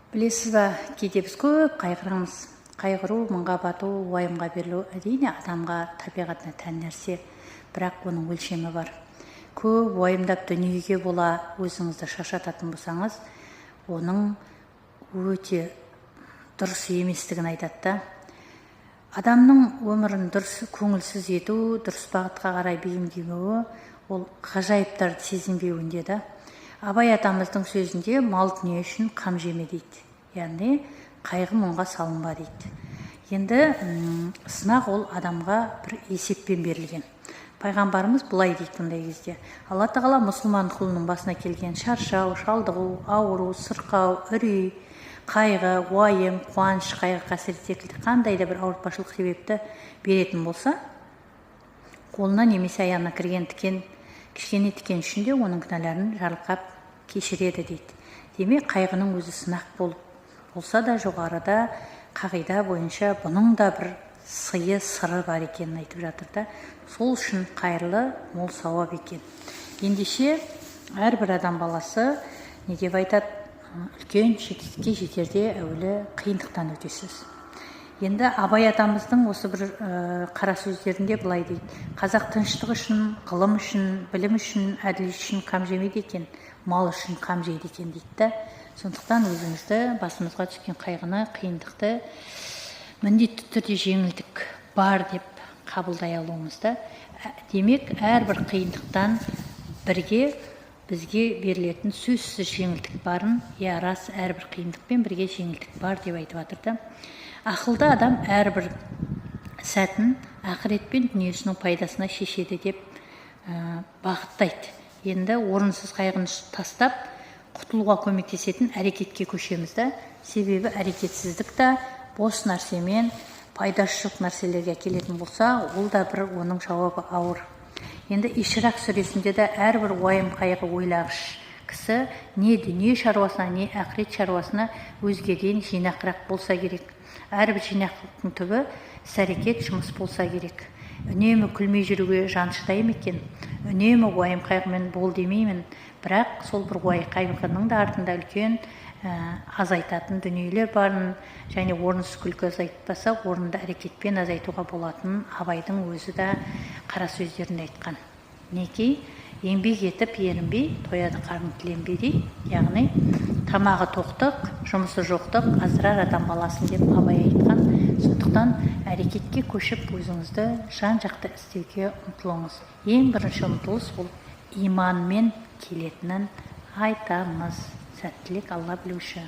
Білесіз ба, кейде біз көп қайғырамыз. Қайғыру, мұңға бату, уайымға берілу әрине адамға, табиғатына тән нәрсе, бірақ оның өлшемі бар. Көп уайымдап дүниеге бола өзіңізді шаршататын болсаңыз, оның өте дұрыс еместігін айтады. Адамның өмірін дұрыс көңілсіз ету, дұрыс бағытқа қарай бейімдемеуі, ол ғажайыптарды сезінбеуінде да. Абай атамыздың сөзінде мал дүние үшін қам жеме дейді. Яғни қайғы мұңға салынба дейді. Енді сынақ ол адамға бір есеппен берілген. Пайғамбарымыз былай дейді бұндай кезде: Алла тағала мұсылман құлының басына келген шаршау, шалдығу, ауру, сырқау, үрей, қайғы, уайым, қуаныш, қайғы, қасірет секілді қандай да бір ауыртпашылық себепті беретін болса, қолына немесе аяғына кірген тікен, кішкене тікен үшінде оның кінәларын жарылқап кешіреді дейді. Демек, қайғының өзі сынақ болса да, жоғарыда қағида бойынша бұның да бір сыйы, сыры бар екенін айтып жатыр да. Сол үшін қайырлы, мол сауап екен. Ендеше әрбір адам баласы не деп айтады? Үлкен жетістікке жетерде әуелі қиындықтан өтесіз. Енді Абай атамыздың осы бір қара сөздерінде былай дейді: қазақ тыныштық үшін, ғылым үшін, білім үшін, әділет үшін қам жемейді екен, мал үшін қам жейді екен дейді. Сондықтан өзімізді, басымызға түскен қайғыны, қиындықты міндетті түрде жеңілдік бар деп қабылдай алуымызды. Демек, әрбір қиындықтан бірге бізге берілетін сөзсіз жеңілдік барын, рас, әрбір қиындықпен бірге жеңілдік бар деп айтып жатыр. Ақылды адам әрбір сәтін ақырет пен дүниесінің пайдасына шешеді деп бағыттайды. Енді орынсыз қайғыны тастап, құтылуға көмектесетін әрекетке көшеміз. Себебі әрекетсіздік та бос нәрсемен пайдасы жоқ нәрселерге келетін болса, ол да бір оның жауабы ауыр. Енді Ишрақ сүресінде де әрбір уайым қайғы ойлағыш кісі не дүние шаруасына, не ақырет шаруасына өзгеден жинақырақ болса керек. Әрбір жинақылықтың түбі іс-әрекет, жұмыс болса керек. Үнемі күлмей жүруге жан шыдай ма екен? Үнемі уайым қайғымен бол демеймін, бірақ сол бір уайым қайғының да артында үлкен азайтатын дүниелер барын, және орынсыз күлкі азайтпаса, орынды әрекетпен азайтуға болатын Абайдың өзі да қара сөздерінде айтқан. Неки еңбек етіп ерінбей, тояды қарның тіленбей дейді. Яғни тамағы тоқтық, жұмысы жоқтық аздырар адам баласын деп Абай айтқан. Сондықтан әрекетке көшіп өзіңізді жан-жақты істеуге ұмтылыңыз. Ең бірінші ұмтылыс ол иманмен келетінін айтамыз. Сәттілік Алла білуші.